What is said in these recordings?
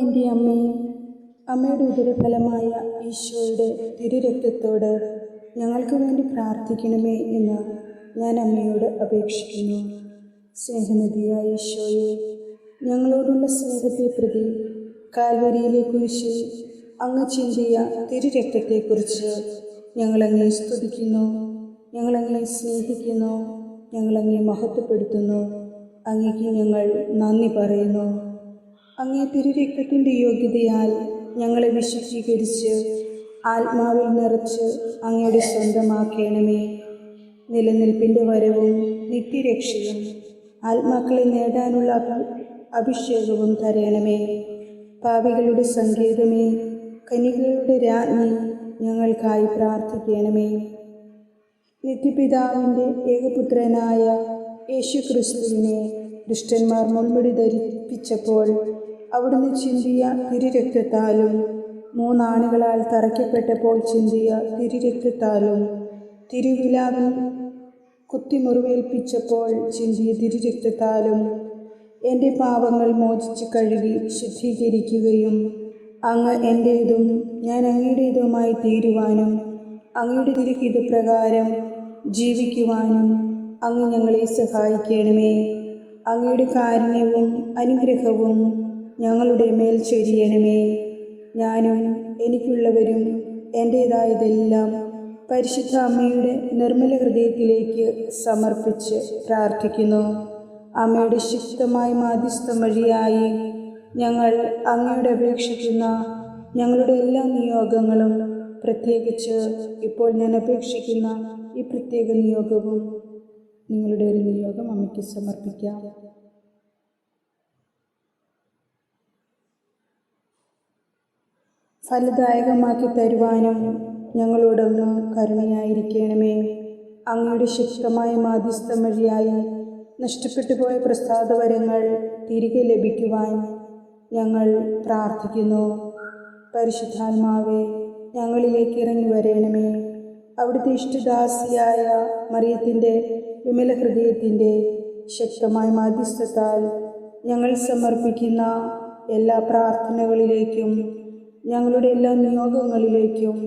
എൻ്റെ അമ്മേ, അമ്മയുടെ ഉദരഫലമായ ഈശോയുടെ തിരുരക്തത്തോട് ഞങ്ങൾക്ക് വേണ്ടി പ്രാർത്ഥിക്കണമേ എന്ന് ഞാൻ അമ്മയോട് അപേക്ഷിക്കുന്നു. സ്നേഹനിധിയായ ഈശോയെ, ഞങ്ങളോടുള്ള സ്നേഹത്തെ പ്രതി കാൽവരിയിലെ കുരിശിൽ അങ്ങ് ചിന്തിയ തിരുരക്തത്തെക്കുറിച്ച് ഞങ്ങളങ്ങേ സ്തുതിക്കുന്നു, ഞങ്ങളങ്ങേ സ്നേഹിക്കുന്നു, ഞങ്ങളങ്ങേ മഹത്വപ്പെടുത്തുന്നു. അങ്ങേക്ക് ഞങ്ങൾ നന്ദി പറയുന്നു. അങ്ങേ തിരുരക്തത്തിൻ്റെ യോഗ്യതയാൽ ഞങ്ങളെ വിശുദ്ധീകരിച്ച് ആത്മാവിൽ നിറച്ച് അങ്ങയുടെ സ്വന്തമാക്കണമേ. നിലനിൽപ്പിൻ്റെ വരവും നിത്യരക്ഷയും ആത്മാക്കളെ നേടാനുള്ള അഭിഷേകവും തരണമേ. പാപികളുടെ സങ്കേതമേ, കന്യകകളുടെ രാജ്ഞി, ഞങ്ങൾക്കായി പ്രാർത്ഥിക്കണമേ. നിത്യപിതാവിൻ്റെ ഏകപുത്രനായ യേശുക്രിസ്തുവിനെ ദുഷ്ടന്മാർ മുൾമുടി ധരിപ്പിച്ചപ്പോൾ അവിടുന്ന് ചിന്തിയ തിരുരക്തത്താലും, മൂന്നാണുകളാൽ തറയ്ക്കപ്പെട്ടപ്പോൾ ചിന്തിയ തിരുരക്തത്താലും, തിരുവിലാവിൽ കുത്തിമുറിവേൽപ്പിച്ചപ്പോൾ ചിന്തിയ തിരുരക്തത്താലും എൻ്റെ പാപങ്ങൾ മോചിച്ച് കഴുകി ശുദ്ധീകരിക്കുകയും അങ്ങ് എൻ്റേതും ഞാൻ അങ്ങയുടേതുമായി തീരുവാനും അങ്ങയുടെ തിരുഹിതപ്രകാരം ജീവിക്കുവാനും അങ്ങ് ഞങ്ങളെ സഹായിക്കണമേ. അങ്ങയുടെ കാരുണ്യവും അനുഗ്രഹവും ഞങ്ങളുടെ മേൽ ചൊരിയണമേ. ഞാനും എനിക്കുള്ളവരും എൻ്റേതായതെല്ലാം പരിശുദ്ധ അമ്മയുടെ നിർമ്മല ഹൃദയത്തിലേക്ക് സമർപ്പിച്ച് പ്രാർത്ഥിക്കുന്നു. അമ്മയുടെ ശക്തമായ മാധ്യസ്ഥം വഴിയായി ഞങ്ങൾ അങ്ങയോട് അപേക്ഷിക്കുന്ന ഞങ്ങളുടെ എല്ലാ നിയോഗങ്ങളും, പ്രത്യേകിച്ച് ഇപ്പോൾ ഞാൻ അപേക്ഷിക്കുന്ന ഈ പ്രത്യേക നിയോഗവും, നിങ്ങളുടെ ഒരു നിയോഗം അമ്മയ്ക്ക് സമർപ്പിക്കാം. ഫലദായകമാക്കി തരുവാനും ഞങ്ങളോടൊന്ന് കരുണയായിരിക്കണമേ. അങ്ങയുടെ ശക്തമായ മാധ്യസ്ഥം വഴിയായി നഷ്ടപ്പെട്ടു പോയ പ്രസാദവരങ്ങൾ തിരികെ ലഭിക്കുവാൻ ഞങ്ങൾ പ്രാർത്ഥിക്കുന്നു. പരിശുദ്ധാത്മാവേ, ഞങ്ങളിലേക്ക് ഇറങ്ങി വരണമേ. അവിടുത്തെ ഇഷ്ടദാസിയായ മറിയത്തിൻ്റെ വിമല ഹൃദയത്തിൻ്റെ ശക്തമായ മാധ്യസ്ഥത്താൽ ഞങ്ങൾ സമർപ്പിക്കുന്ന എല്ലാ പ്രാർത്ഥനകളിലേക്കും ഞങ്ങളുടെ എല്ലാ നിയോഗങ്ങളിലേക്കും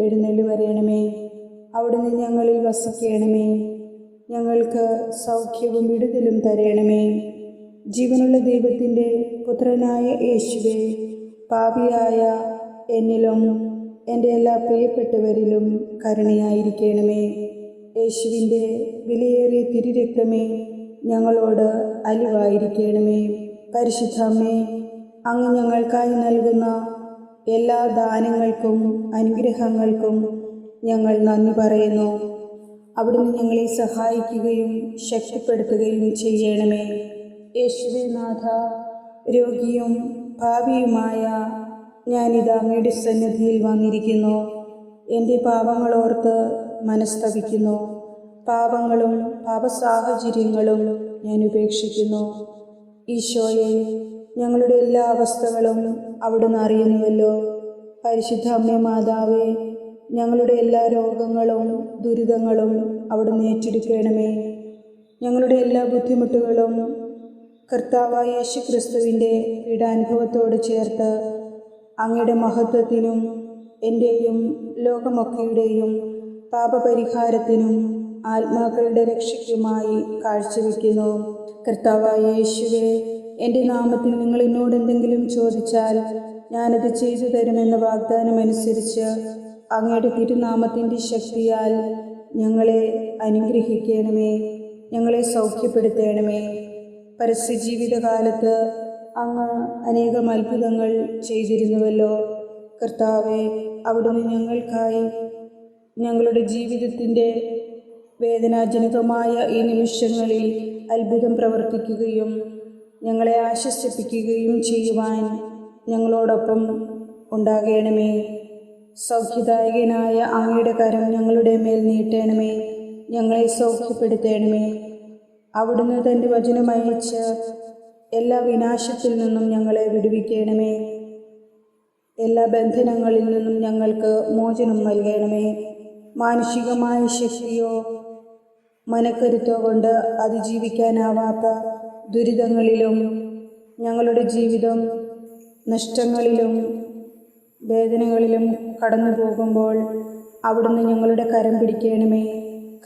എഴുന്നള്ളി വരണമേ. അവിടുന്ന് ഞങ്ങളിൽ വസിക്കണമേ. ഞങ്ങൾക്ക് സൗഖ്യവും വിടുതലും തരണമേ. ജീവനുള്ള ദൈവത്തിൻ്റെ പുത്രനായ യേശുവേ, പാപിയായ എന്നിലും എൻ്റെ എല്ലാ പ്രിയപ്പെട്ടവരിലും കരുണയായിരിക്കണമേ. യേശുവിൻ്റെ വിലയേറിയ തിരുരക്തമേ, ഞങ്ങളോട് അലിവായിരിക്കണമേ. പരിശുദ്ധ അമ്മേ, അങ്ങ് ഞങ്ങൾക്കായി നൽകുന്ന എല്ലാ ദാനങ്ങൾക്കും അനുഗ്രഹങ്ങൾക്കും ഞങ്ങൾ നന്ദി പറയുന്നു. അവിടുന്ന് ഞങ്ങളെ സഹായിക്കുകയും ശക്തിപ്പെടുത്തുകയും ചെയ്യണമേ. യേശുവേ നാഥ, രോഗിയും പാപിയുമായ ഞാനിത് അങ്ങയുടെ സന്നിധിയിൽ വന്നിരിക്കുന്നു. എൻ്റെ പാപങ്ങളോർത്ത് മനസ്തപിക്കുന്നു. പാപങ്ങളും പാപസാഹചര്യങ്ങളും ഞാൻ ഉപേക്ഷിക്കുന്നു. ഈശോയെ, ഞങ്ങളുടെ എല്ലാ അവസ്ഥകളും അവിടുന്ന് അറിയുന്നുവല്ലോ. പരിശുദ്ധ അമ്മേ മാതാവേ, ഞങ്ങളുടെ എല്ലാ രോഗങ്ങളും ദുരിതങ്ങളും അവിടുന്ന് ഏറ്റെടുക്കണമേ. ഞങ്ങളുടെ എല്ലാ ബുദ്ധിമുട്ടുകളും കർത്താവായ യേശുക്രിസ്തുവിൻ്റെ പീഡാനുഭവത്തോട് ചേർത്ത് അങ്ങയുടെ മഹത്വത്തിനും എൻ്റെയും ലോകമൊക്കെയുടെയും പാപപരിഹാരത്തിനും ആത്മാക്കളുടെ രക്ഷയ്ക്കുമായി കാഴ്ചവെക്കുന്നു. കർത്താവായ യേശുവേ, എൻ്റെ നാമത്തിൽ നിങ്ങൾ എന്നോട് എന്തെങ്കിലും ചോദിച്ചാൽ ഞാനത് ചെയ്തു തരുമെന്ന വാഗ്ദാനം അനുസരിച്ച് അങ്ങയുടെ തിരുനാമത്തിൻ്റെ ശക്തിയാൽ ഞങ്ങളെ അനുഗ്രഹിക്കണമേ. ഞങ്ങളെ സൗഖ്യപ്പെടുത്തണമേ. പരസ്യജീവിതകാലത്ത് അങ്ങ് അനേകം അത്ഭുതങ്ങൾ ചെയ്തിരുന്നുവല്ലോ. കർത്താവെ, അവിടുന്ന് ഞങ്ങൾക്കായി ഞങ്ങളുടെ ജീവിതത്തിൻ്റെ വേദനാജനകമായ ഈ നിമിഷങ്ങളിൽ അത്ഭുതം പ്രവർത്തിക്കുകയും ഞങ്ങളെ ആശ്വസിപ്പിക്കുകയും ചെയ്യുവാൻ ഞങ്ങളോടൊപ്പം ഉണ്ടാകണമേ. സൗഖ്യദായകനായ അങ്ങയുടെ കരം ഞങ്ങളുടെ മേൽ നീട്ടണമേ. ഞങ്ങളെ സൗഖ്യപ്പെടുത്തണമേ. അവിടുന്ന് തൻ്റെ വചനമയച്ച് എല്ലാ വിനാശത്തിൽ നിന്നും ഞങ്ങളെ വിടുവിക്കണമേ. എല്ലാ ബന്ധനങ്ങളിൽ നിന്നും ഞങ്ങൾക്ക് മോചനം നൽകണമേ. മാനുഷികമായ ശക്തിയോ മനക്കരുത്തോ കൊണ്ട് അതിജീവിക്കാനാവാത്ത ദുരിതങ്ങളിലും ഞങ്ങളുടെ ജീവിതം നഷ്ടങ്ങളിലും വേദനകളിലും കടന്നു പോകുമ്പോൾ അവിടുന്ന് ഞങ്ങളുടെ കരം പിടിക്കണമേ.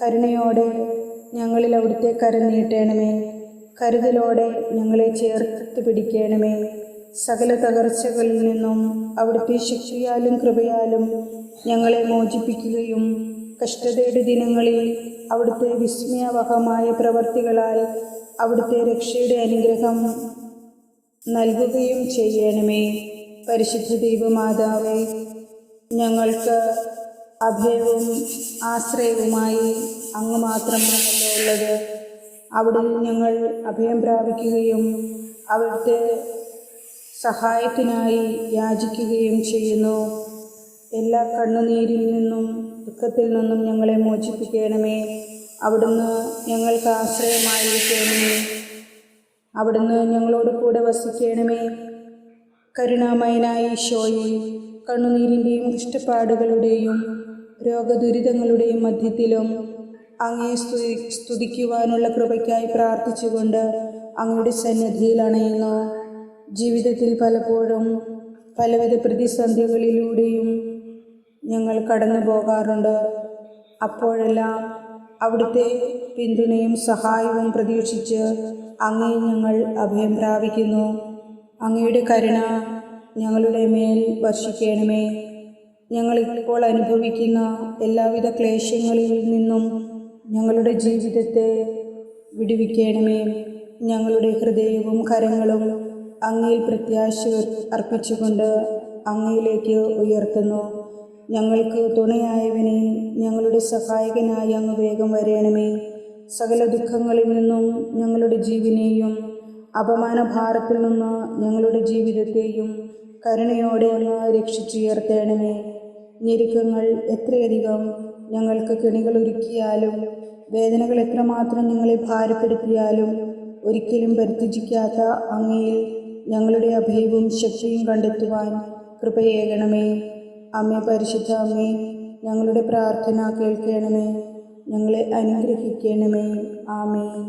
കരുണയോടെ ഞങ്ങളിൽ അവിടുത്തെ കരം നീട്ടണമേ. കരുതലോടെ ഞങ്ങളെ ചേർത്ത് പിടിക്കണമേ. സകല തകർച്ചകളിൽ നിന്നും അവിടുത്തെ ശക്തിയാലും കൃപയാലും ഞങ്ങളെ മോചിപ്പിക്കുകയും കഷ്ടതയുടെ ദിനങ്ങളിൽ അവിടുത്തെ വിസ്മയവഹമായ പ്രവർത്തികളാൽ അവിടുത്തെ രക്ഷയുടെ അനുഗ്രഹം നൽകുകയും ചെയ്യണമേ. പരിശുദ്ധ ദൈവമാതാവേ, ഞങ്ങൾക്ക് അഭയവും ആശ്രയവുമായി അങ്ങ് മാത്രമാണല്ലോ ഉള്ളത്. അവിടെ ഞങ്ങൾ അഭയം പ്രാപിക്കുകയും അവിടുത്തെ സഹായത്തിനായി യാചിക്കുകയും ചെയ്യുന്നു. എല്ലാ കണ്ണുനീരിൽ നിന്നും ദുഃഖത്തിൽ നിന്നും ഞങ്ങളെ മോചിപ്പിക്കണമേ. അവിടുന്ന് ഞങ്ങൾക്ക് ആശ്രയമായിരിക്കണമേ. അവിടുന്ന് ഞങ്ങളോട് കൂടെ വസിക്കണമേ. കരുണാമയനായ ഈശോയെ, കണ്ണുനീരിൻ്റെയും കഷ്ടപ്പാടുകളുടെയും രോഗദുരിതങ്ങളുടെയും മധ്യത്തിലും അങ്ങേ സ്തുതിക്കുവാനുള്ള കൃപയ്ക്കായി പ്രാർത്ഥിച്ചുകൊണ്ട് അങ്ങയുടെ സന്നിധിയിൽ അണയുന്നു. ജീവിതത്തിൽ പലപ്പോഴും പലവിധ പ്രതിസന്ധികളിലൂടെയും ഞങ്ങൾ കടന്നു പോകാറുണ്ട്. അപ്പോഴെല്ലാം അവിടുത്തെ പിന്തുണയും സഹായവും പ്രതീക്ഷിച്ച് അങ്ങേ ഞങ്ങൾ അഭയം പ്രാപിക്കുന്നു. അങ്ങയുടെ കരുണ ഞങ്ങളുടെ മേൽ വർഷിക്കണമേ. ഞങ്ങളിപ്പോൾ അനുഭവിക്കുന്ന എല്ലാവിധ ക്ലേശങ്ങളിൽ നിന്നും ഞങ്ങളുടെ ജീവിതത്തെ വിടുവിക്കണമേ. ഞങ്ങളുടെ ഹൃദയവും കരങ്ങളും അങ്ങയിൽ പ്രത്യാശ അർപ്പിച്ചുകൊണ്ട് അങ്ങയിലേക്ക് ഉയർത്തുന്നു. ഞങ്ങൾക്ക് തുണയായവനെ, ഞങ്ങളുടെ സഹായകനായി അങ്ങ് വേഗം വരയണമേ. സകല ദുഃഖങ്ങളിൽ നിന്നും ഞങ്ങളുടെ ജീവനെയും അപമാനഭാരത്തിൽ നിന്ന് ഞങ്ങളുടെ ജീവിതത്തെയും കരുണയോടെ അങ്ങ് രക്ഷിച്ചുയർത്തണമേ. ഞെരുക്കങ്ങൾ എത്രയധികം ഞങ്ങൾക്ക് കെണികളൊരുക്കിയാലും വേദനകൾ എത്രമാത്രം ഞങ്ങളെ ഭാരപ്പെടുത്തിയാലും ഒരിക്കലും പരിത്യജിക്കാത്ത അങ്ങയിൽ ഞങ്ങളുടെ അഭയവും ശക്തിയും കണ്ടെത്തുവാൻ കൃപയേകണമേ. അമ്മേ, പരിശുദ്ധ അമ്മേ, ഞങ്ങളുടെ പ്രാർത്ഥന കേൾക്കണമേ. ഞങ്ങളെ അനുഗ്രഹിക്കണമേ. ആമേൻ.